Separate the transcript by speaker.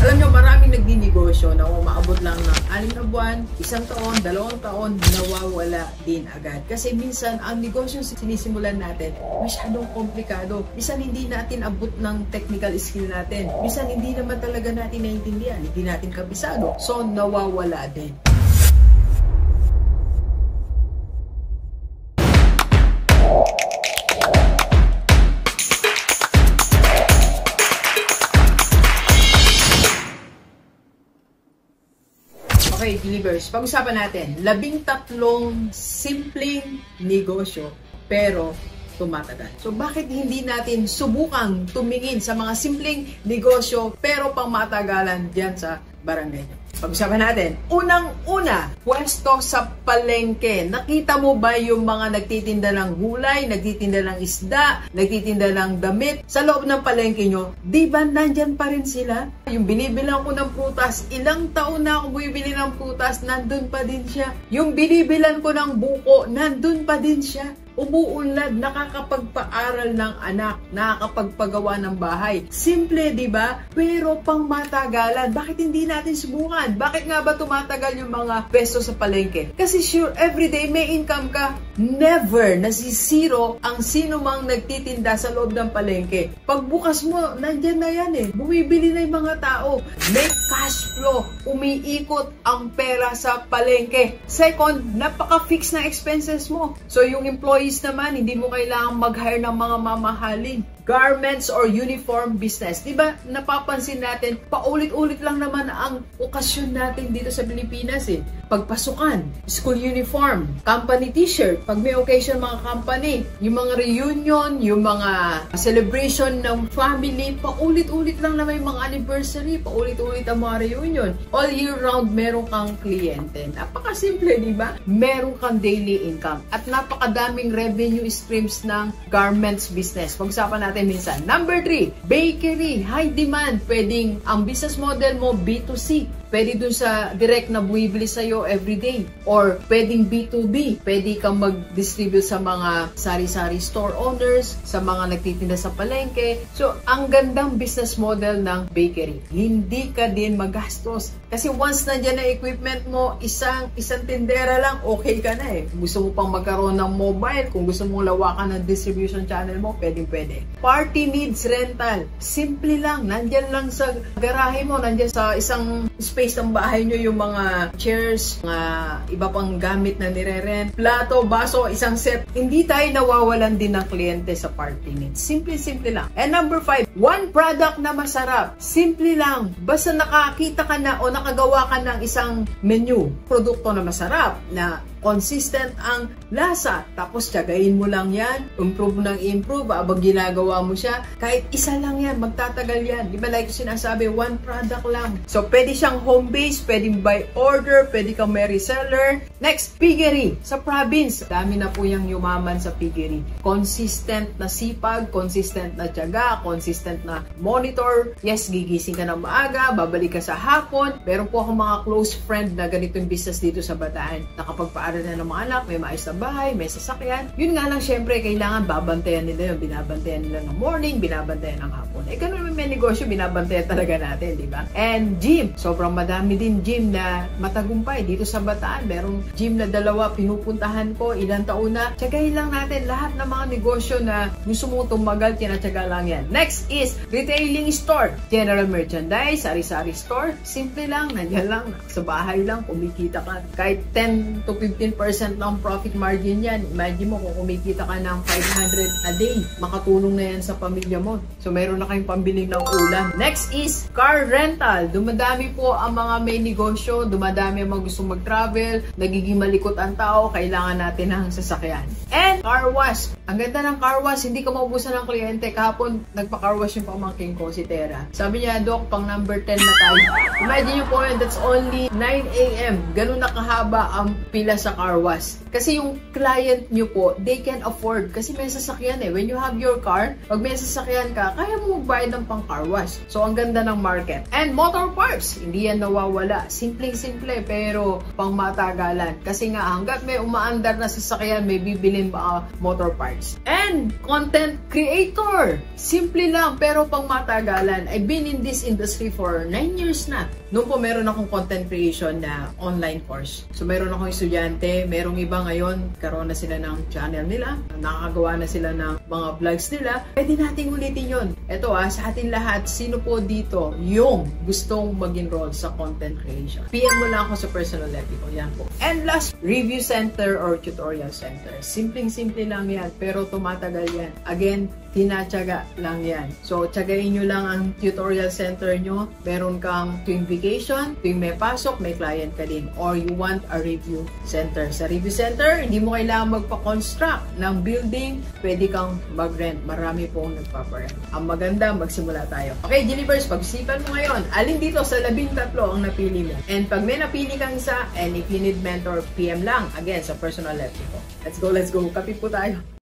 Speaker 1: Alam nyo, maraming nagdinegosyo na umaabot lang ng 6 na buwan, 1 taon, 2 taon, nawawala din agad. Kasi minsan, ang negosyo sinisimulan natin, masyadong komplikado. Minsan hindi natin abot ng technical skill natin. Minsan hindi naman talaga natin naiintindihan, hindi natin kabisado. So, nawawala din. Okay, believers, pag-usapan natin, 13 simpleng negosyo pero tumatagal. So, bakit hindi natin subukang tumingin sa mga simpleng negosyo pero pangmatagalan dyan sa barangay nyo? Pag-usapan natin, unang-una, pwesto sa palengke. Nakita mo ba yung mga nagtitinda ng gulay, nagtitinda ng isda, nagtitinda ng damit sa loob ng palengke nyo? Di ba nandyan pa rin sila? Yung binibilang ko ng prutas, ilang taon na ako bumibili ng prutas, nandun pa din siya. Yung binibilan ko ng buko, nandun pa din siya. Umuunlad, nakakapagpaaral ng anak, nakakapagpagawa ng bahay. Simple, di ba? Pero pang matagalan. Bakit hindi natin subukan? Bakit nga ba tumatagal yung mga peso sa palengke? Kasi sure, everyday may income ka. Never nasisiro ang sino mang nagtitinda sa loob ng palengke. Pagbukas mo, nandyan na yan eh. Bumibili na yung mga tao. May cash flow. Umiikot ang pera sa palengke. Second, napaka-fix na expenses mo. So yung employees naman, hindi mo kailangang mag-hire ng mga mamahalin. Garments or uniform business. Diba, napapansin natin, paulit-ulit lang naman ang okasyon natin dito sa Pilipinas eh. Pagpasukan, school uniform, company t-shirt, pag may occasion mga company, yung mga reunion, yung mga celebration ng family, paulit-ulit lang naman yung mga anniversary, paulit-ulit ang mga reunion. All year round, meron kang kliyente. Napakasimple, diba? Meron kang daily income. At napakadaming revenue streams ng garments business. Pag-usapan natin minsan. Number 3, bakery, high demand. Pwedeng ang business model mo B2C. Pwede dun sa direct na buwibili sa'yo everyday. Or pwedeng B2B. Pwede kang mag-distribute sa mga sari-sari store owners, sa mga nagtitinda sa palengke. So, ang gandang business model ng bakery. Hindi ka din magastos. Kasi once nandyan na equipment mo, isang tindera lang, okay ka na eh. Kung gusto mo pang magkaroon ng mobile, kung gusto mong lawakan ng distribution channel mo, pwede. Party needs rental. Simple lang. Nandyan lang sa garahe mo, nandyan sa isang space ng bahay nyo yung mga chairs, mga iba pang gamit na nire-rent, plato, baso, isang set. Hindi tayo nawawalan din ng kliyente sa party needs. Simple lang. And number 5, one product na masarap. Simple lang. Basta nakakita ka na o nakagawa ka ng isang menu, produkto na masarap, na consistent ang lasa. Tapos, tiyagain mo lang yan. Improve habang ginagawa mo siya. Kahit isa lang yan, magtatagal yan. Di ba like sinasabi, one product lang. So, pwede siyang home base, pwedeng by order, pwede kang may reseller. Next, piggery. Sa province, dami na po yung yumaman sa piggery. Consistent na sipag, consistent na tiyaga, consistent na monitor. Yes, gigising ka na maaga, babalik ka sa hapon. Meron po ako mga close friend na ganitong business dito sa Bataan. Nakapagpaaral na ng mga anak, may maayos na bahay, may sasakyan. Yun nga lang, syempre, kailangan babantayan nila yun. Binabantayan nila ng morning, binabantayan ng hapon. Eh, ganun naman may negosyo, binabantayan talaga natin, di ba? And gym. Sobrang madami din gym na matagumpay. Dito sa Bataan, merong gym na 2 pinupuntahan ko, ilang taon na. Tiyagayin lang natin lahat ng mga negosyo na gusto mong tumagal, tinatyaga lang yan. Next is retailing store. General merchandise, sari-sari store. Simple lang, nandiyan lang. Sa bahay lang, kumikita ka. Kahit 10 to 15% lang profit margin yan. Imagine mo kung kumikita ka ng 500 a day, makatulong na yan sa pamilya mo. So, meron na kayong pambiling ng ulam. Next is car rental. Dumadami po ang mga may negosyo, dumadami ang mga gustong mag-travel, nagiging malikot ang tao, kailangan natin ng sasakyan. And car wash. Ang ganda ng car wash, hindi ka maubusan ng kliyente. Kahapon, nagpa-car wash yung pamangking ko, si Tera. Sabi niya, Doc, pang number 10 na tayo. Imagine nyo po yun, that's only 9 AM. Ganun na kahaba ang pila sa sa car wash. Kasi yung client nyo po, they can afford. Kasi may sasakyan eh. When you have your car, pag may sasakyan ka, kaya mo magbayad ng pang car wash. So, ang ganda ng market. And motor parts, hindi yan nawawala. Simpleng-simple, pero pang matagalan. Kasi nga, hanggat may umaandar na sasakyan, may bibilin ba motor parts. And content creator. Simple lang, pero pang matagalan. I've been in this industry for 9 years na. Noon po, meron akong content creation na online course. So, meron akong estudyante, merong iba ngayon, karoon na sila ng channel nila, nakakagawa na sila ng mga vlogs nila. Pwede nating ulitin yun. Ito sa atin lahat, sino po dito yung gustong mag-enroll sa content creation? PM mo lang ako sa personal level ko. Yan po. And last, review center or tutorial center. Simpleng-simple lang yan, pero tumatagal yan. Again, tinatsaga lang yan. So, tsagain nyo lang ang tutorial center nyo. Meron kang tuwing vacation, tuwing may pasok, may client ka din. Or you want a review center. Sa review center, hindi mo kailangan magpa-construct ng building. Pwede kang mag-rent. Marami pong nagpa-rent. Ang maganda, magsimula tayo. Okay, Gilivers, pag-isipan mo ngayon, alin dito sa 13 ang napili mo? And pag may napili kang isa, and if you need mentor, PM lang. Again, sa personal level ko. Let's go, let's go. Kapi po tayo.